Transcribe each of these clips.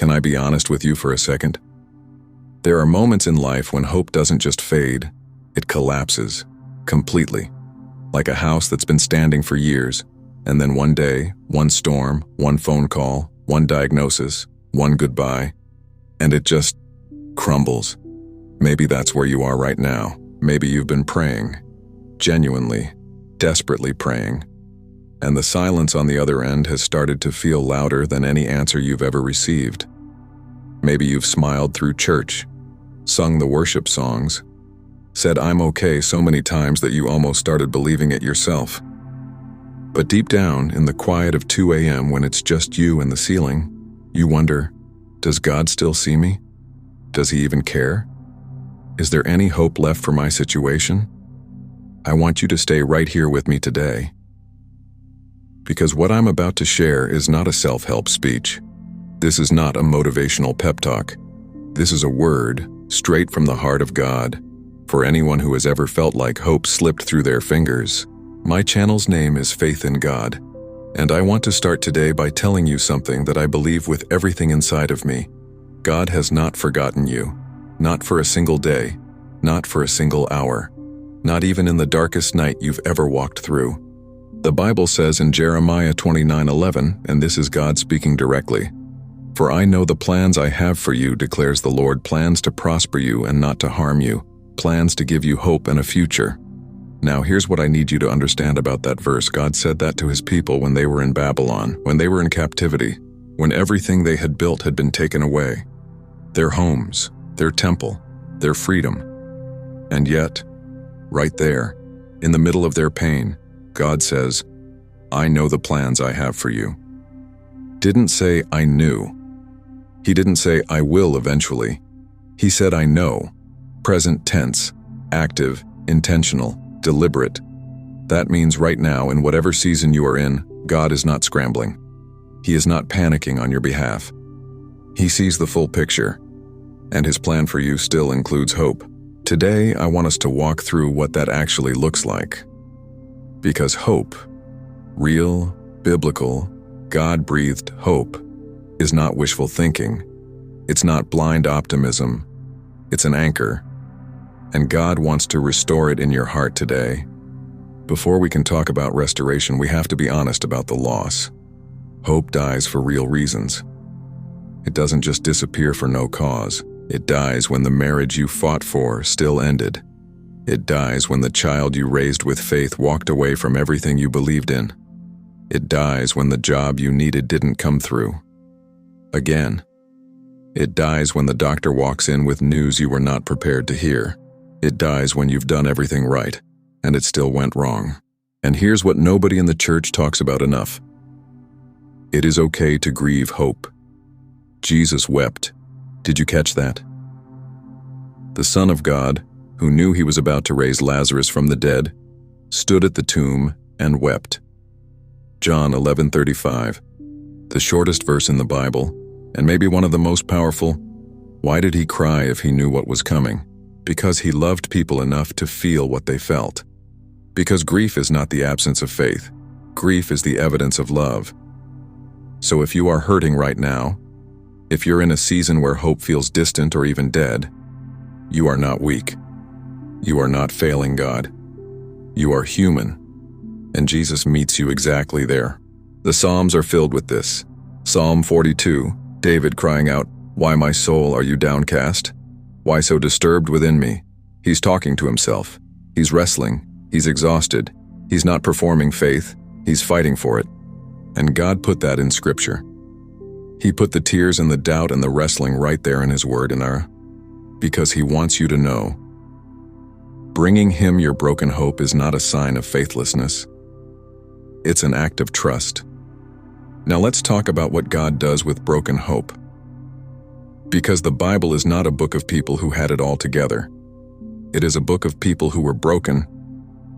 Can I be honest with you for a second? There are moments in life when hope doesn't just fade, it collapses, completely. Like a house that's been standing for years, and then one day, one storm, one phone call, one diagnosis, one goodbye, and it just crumbles. Maybe that's where you are right now. Maybe you've been praying, genuinely, desperately praying, and the silence on the other end has started to feel louder than any answer you've ever received. Maybe you've smiled through church, sung the worship songs, said "I'm okay" so many times that you almost started believing it yourself. But deep down, in the quiet of 2 a.m. when it's just you and the ceiling, you wonder, does God still see me? Does he even care? Is there any hope left for my situation? I want you to stay right here with me today. Because what I'm about to share is not a self-help speech. This is not a motivational pep talk. This is a word straight from the heart of God. For anyone who has ever felt like hope slipped through their fingers, my channel's name is Faith in God. And I want to start today by telling you something that I believe with everything inside of me. God has not forgotten you. Not for a single day. Not for a single hour. Not even in the darkest night you've ever walked through. The Bible says in Jeremiah 29:11, and this is God speaking directly, "For I know the plans I have for you, declares the Lord, plans to prosper you and not to harm you, plans to give you hope and a future." Now here's what I need you to understand about that verse. God said that to his people when they were in Babylon, when they were in captivity, when everything they had built had been taken away. Their homes, their temple, their freedom. And yet, right there, in the middle of their pain, God says, "I know the plans I have for you." Didn't say "I knew." He didn't say "I will eventually." He said "I know." Present tense, active, intentional, deliberate. That means right now, in whatever season you are in, God is not scrambling. He is not panicking on your behalf. He sees the full picture, and his plan for you still includes hope. Today, I want us to walk through what that actually looks like. Because hope, real, biblical, God-breathed hope, is not wishful thinking. It's not blind optimism. It's an anchor. And God wants to restore it in your heart today. Before we can talk about restoration, we have to be honest about the loss. Hope dies for real reasons. It doesn't just disappear for no cause. It dies when the marriage you fought for still ended. It dies when the child you raised with faith walked away from everything you believed in. It dies when the job you needed didn't come through. Again. It dies when the doctor walks in with news you were not prepared to hear. It dies when you've done everything right, and it still went wrong. And here's what nobody in the church talks about enough. It is okay to grieve hope. Jesus wept. Did you catch that? The Son of God, who knew he was about to raise Lazarus from the dead, stood at the tomb and wept. John 11:35, the shortest verse in the Bible, and maybe one of the most powerful. Why did he cry if he knew what was coming? Because he loved people enough to feel what they felt. Because grief is not the absence of faith. Grief is the evidence of love. So if you are hurting right now, if you're in a season where hope feels distant or even dead, you are not weak. You are not failing God. You are human, and Jesus meets you exactly there. The Psalms are filled with this. Psalm 42, David crying out, "Why, my soul, are you downcast? Why so disturbed within me?" He's talking to himself. He's wrestling. He's exhausted. He's not performing faith. He's fighting for it. And God put that in Scripture. He put the tears and the doubt and the wrestling right there in his word because he wants you to know. Bringing him your broken hope is not a sign of faithlessness. It's an act of trust. Now let's talk about what God does with broken hope. Because the Bible is not a book of people who had it all together. It is a book of people who were broken,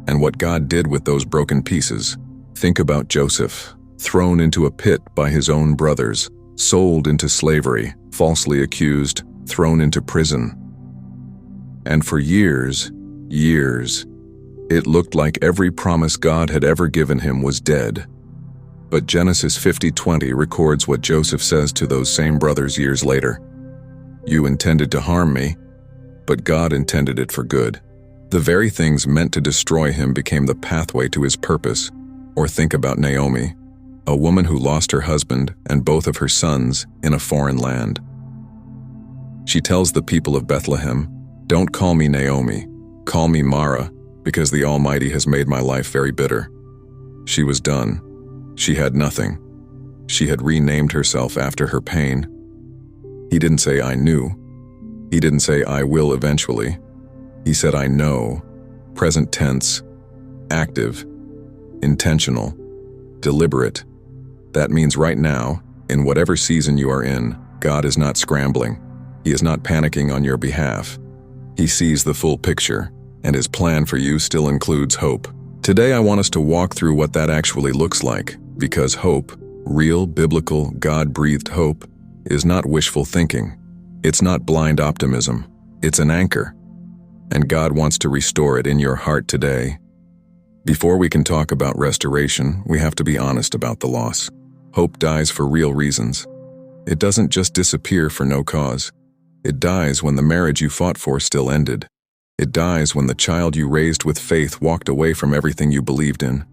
and what God did with those broken pieces. Think about Joseph, thrown into a pit by his own brothers, sold into slavery, falsely accused, thrown into prison. And for years, it looked like every promise God had ever given him was dead. But Genesis 50:20 records what Joseph says to those same brothers years later. You intended to harm me, but God intended it for good. The very things meant to destroy him became the pathway to his purpose. Or think about Naomi, a woman who lost her husband and both of her sons in a foreign land. She tells the people of Bethlehem, "Don't call me Naomi, call me Mara, because the Almighty has made my life very bitter." She was done. She had nothing. She had renamed herself after her pain. He didn't say, "I knew." He didn't say, "I will eventually." He said, "I know," present tense, active, intentional, deliberate. That means right now, in whatever season you are in, God is not scrambling. He is not panicking on your behalf. He sees the full picture, and his plan for you still includes hope. Today I want us to walk through what that actually looks like, because hope, real, biblical, God-breathed hope, is not wishful thinking. It's not blind optimism. It's an anchor. And God wants to restore it in your heart today. Before we can talk about restoration, we have to be honest about the loss. Hope dies for real reasons. It doesn't just disappear for no cause. It dies when the marriage you fought for still ended. It dies when the child you raised with faith walked away from everything you believed in.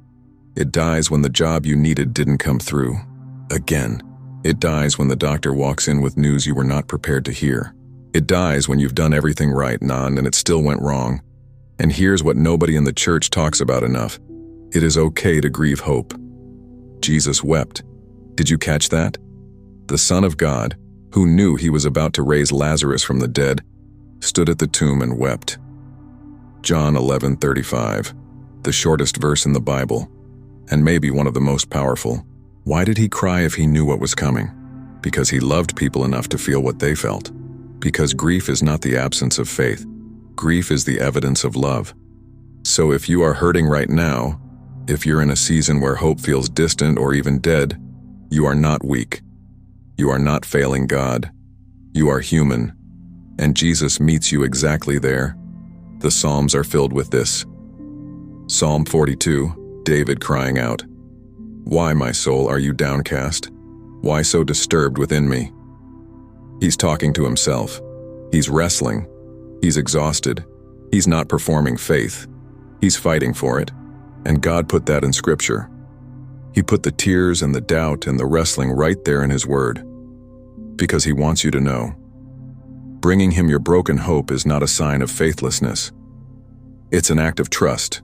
It dies when the job you needed didn't come through. Again. It dies when the doctor walks in with news you were not prepared to hear. It dies when you've done everything right, and it still went wrong. And here's what nobody in the church talks about enough. It is okay to grieve hope. Jesus wept. Did you catch that? The Son of God, who knew he was about to raise Lazarus from the dead, stood at the tomb and wept. John 11:35, the shortest verse in the Bible, and maybe one of the most powerful. Why did he cry if he knew what was coming? Because he loved people enough to feel what they felt. Because grief is not the absence of faith. Grief is the evidence of love. So if you are hurting right now, if you're in a season where hope feels distant or even dead, you are not weak. You are not failing God. You are human. And Jesus meets you exactly there. The Psalms are filled with this. Psalm 42, David crying out, "Why, my soul, are you downcast? Why so disturbed within me?" He's talking to himself. He's wrestling. He's exhausted. He's not performing faith. He's fighting for it. And God put that in Scripture. He put the tears and the doubt and the wrestling right there in His Word. Because He wants you to know. Bringing Him your broken hope is not a sign of faithlessness. It's an act of trust.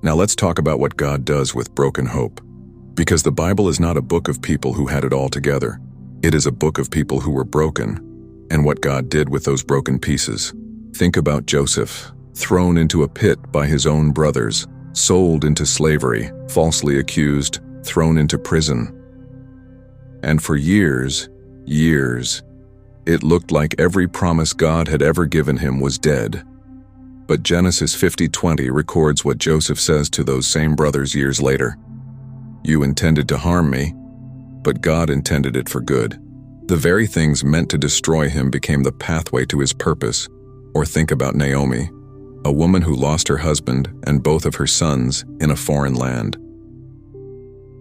Now let's talk about what God does with broken hope. Because the Bible is not a book of people who had it all together. It is a book of people who were broken, and what God did with those broken pieces. Think about Joseph, thrown into a pit by his own brothers, sold into slavery, falsely accused, thrown into prison. And for years, it looked like every promise God had ever given him was dead. But Genesis 50:20 records what Joseph says to those same brothers years later. You intended to harm me, but God intended it for good. The very things meant to destroy him became the pathway to his purpose. Or think about Naomi, a woman who lost her husband and both of her sons in a foreign land.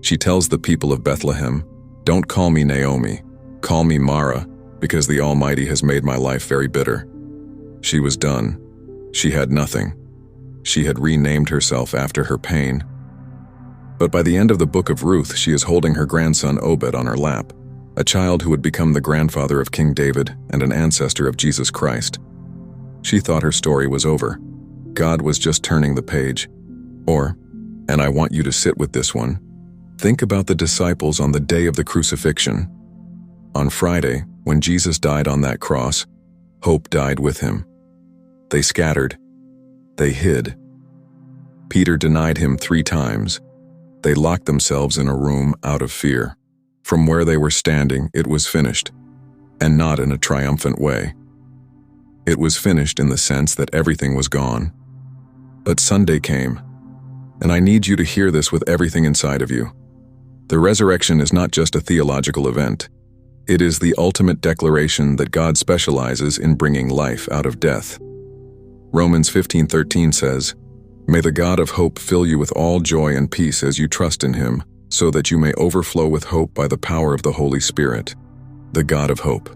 She tells the people of Bethlehem, "Don't call me Naomi, call me Mara, because the Almighty has made my life very bitter." She was done. She had nothing. She had renamed herself after her pain. But by the end of the book of Ruth, she is holding her grandson Obed on her lap, a child who would become the grandfather of King David and an ancestor of Jesus Christ. She thought her story was over. God was just turning the page. And I want you to sit with this one, think about the disciples on the day of the crucifixion. On Friday, when Jesus died on that cross, hope died with him. They scattered. They hid. Peter denied him 3 times. They locked themselves in a room out of fear. From where they were standing, it was finished, and not in a triumphant way. It was finished in the sense that everything was gone. But Sunday came, and I need you to hear this with everything inside of you. The resurrection is not just a theological event. It is the ultimate declaration that God specializes in bringing life out of death. Romans 15:13 says, "May the God of hope fill you with all joy and peace as you trust in Him, so that you may overflow with hope by the power of the Holy Spirit. The God of hope.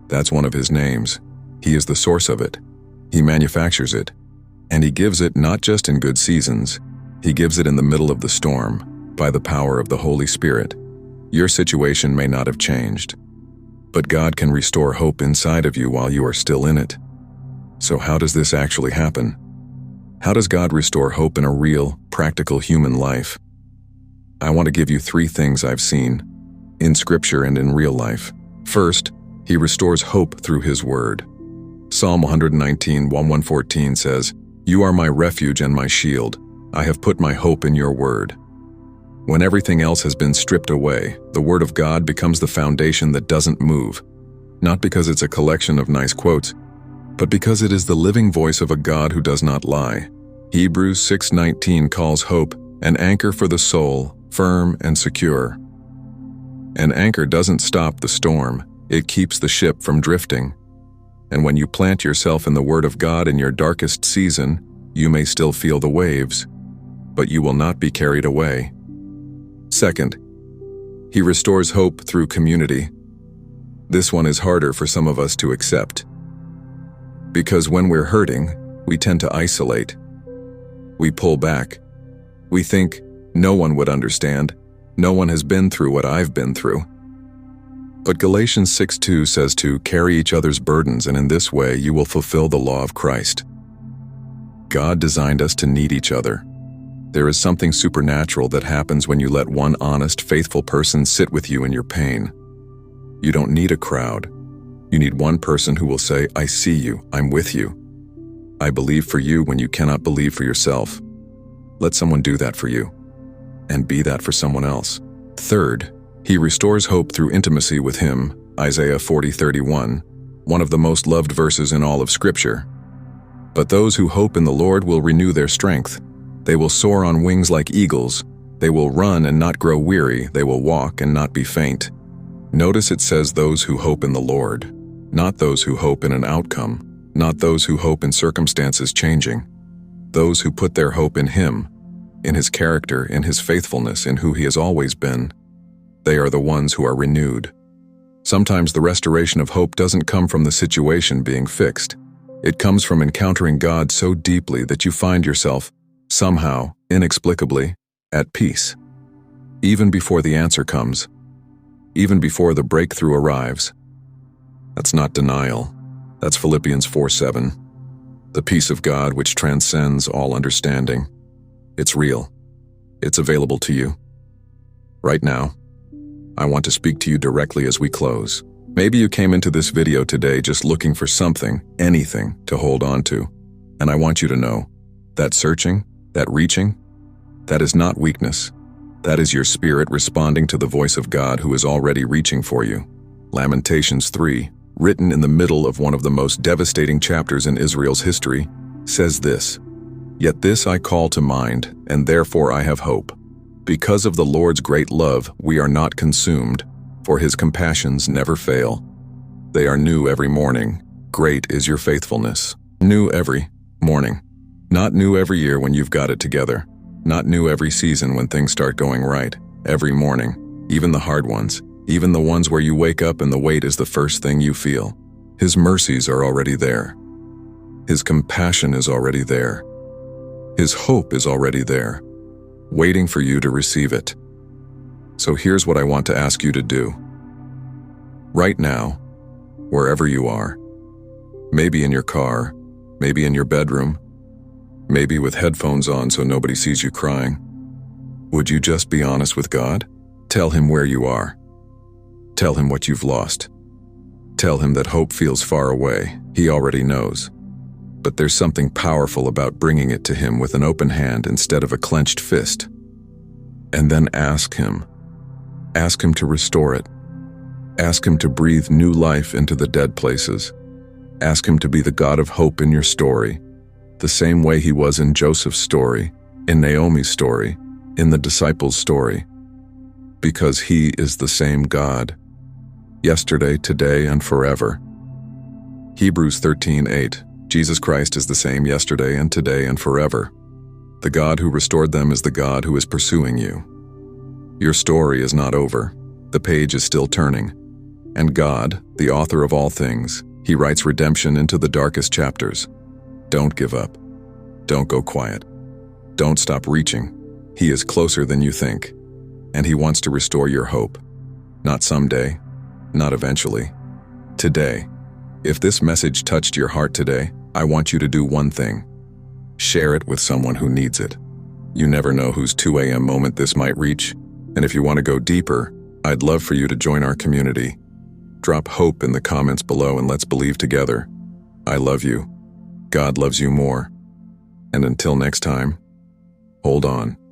That's one of his names. He is the source of it. He manufactures it. And he gives it not just in good seasons. He gives it in the middle of the storm, by the power of the Holy Spirit. Your situation may not have changed, but God can restore hope inside of you while you are still in it. So how does this actually happen? How does God restore hope in a real, practical human life? I want to give you 3 things I've seen, in Scripture and in real life. First, he restores hope through his word. Psalm 119:1-114 says, "You are my refuge and my shield. I have put my hope in your word." When everything else has been stripped away, the word of God becomes the foundation that doesn't move, not because it's a collection of nice quotes, but because it is the living voice of a God who does not lie. Hebrews 6:19 calls hope an anchor for the soul, firm and secure. An anchor doesn't stop the storm, it keeps the ship from drifting. And when you plant yourself in the Word of God in your darkest season, you may still feel the waves, but you will not be carried away. Second, he restores hope through community. This one is harder for some of us to accept. Because when we're hurting, we tend to isolate. We pull back. We think, no one would understand. No one has been through what I've been through. But Galatians 6:2 says to carry each other's burdens, and in this way you will fulfill the law of Christ. God designed us to need each other. There is something supernatural that happens when you let one honest, faithful person sit with you in your pain. You don't need a crowd. You need one person who will say, "I see you, I'm with you. I believe for you when you cannot believe for yourself." Let someone do that for you, and be that for someone else. Third, he restores hope through intimacy with him, Isaiah 40:31, one of the most loved verses in all of Scripture. But those who hope in the Lord will renew their strength. They will soar on wings like eagles. They will run and not grow weary. They will walk and not be faint. Notice it says those who hope in the Lord, not those who hope in an outcome, not those who hope in circumstances changing. Those who put their hope in him, in his character, in his faithfulness, in who he has always been. They are the ones who are renewed. Sometimes the restoration of hope doesn't come from the situation being fixed. It comes from encountering God so deeply that you find yourself, somehow, inexplicably, at peace. Even before the answer comes. Even before the breakthrough arrives. That's not denial. That's Philippians 4:7. The peace of God which transcends all understanding. It's real. It's available to you. Right now, I want to speak to you directly as we close. Maybe you came into this video today just looking for something, anything, to hold on to. And I want you to know, that searching, that reaching, that is not weakness. That is your spirit responding to the voice of God who is already reaching for you. Lamentations 3, written in the middle of one of the most devastating chapters in Israel's history, says this, "Yet this I call to mind, and therefore I have hope. Because of the Lord's great love, we are not consumed, for his compassions never fail. They are new every morning. Great is your faithfulness." New every morning. Not new every year when you've got it together. Not new every season when things start going right. Every morning. Even the hard ones. Even the ones where you wake up and the weight is the first thing you feel. His mercies are already there. His compassion is already there. His hope is already there, waiting for you to receive it. So here's what I want to ask you to do. Right now, wherever you are, maybe in your car, maybe in your bedroom, maybe with headphones on so nobody sees you crying, would you just be honest with God? Tell him where you are. Tell him what you've lost. Tell him that hope feels far away. He already knows. But there's something powerful about bringing it to him with an open hand instead of a clenched fist. And then ask him. Ask him to restore it. Ask him to breathe new life into the dead places. Ask him to be the God of hope in your story, the same way he was in Joseph's story, in Naomi's story, in the disciples' story. Because he is the same God, yesterday, today, and forever. Hebrews 13:8. Jesus Christ is the same yesterday and today and forever. The God who restored them is the God who is pursuing you. Your story is not over. The page is still turning. And God, the author of all things, He writes redemption into the darkest chapters. Don't give up. Don't go quiet. Don't stop reaching. He is closer than you think. And He wants to restore your hope. Not someday, not eventually. Today. If this message touched your heart today, I want you to do one thing. Share it with someone who needs it. You never know whose 2 a.m. moment this might reach. And if you want to go deeper, I'd love for you to join our community. Drop hope in the comments below and let's believe together. I love you. God loves you more. And until next time, hold on.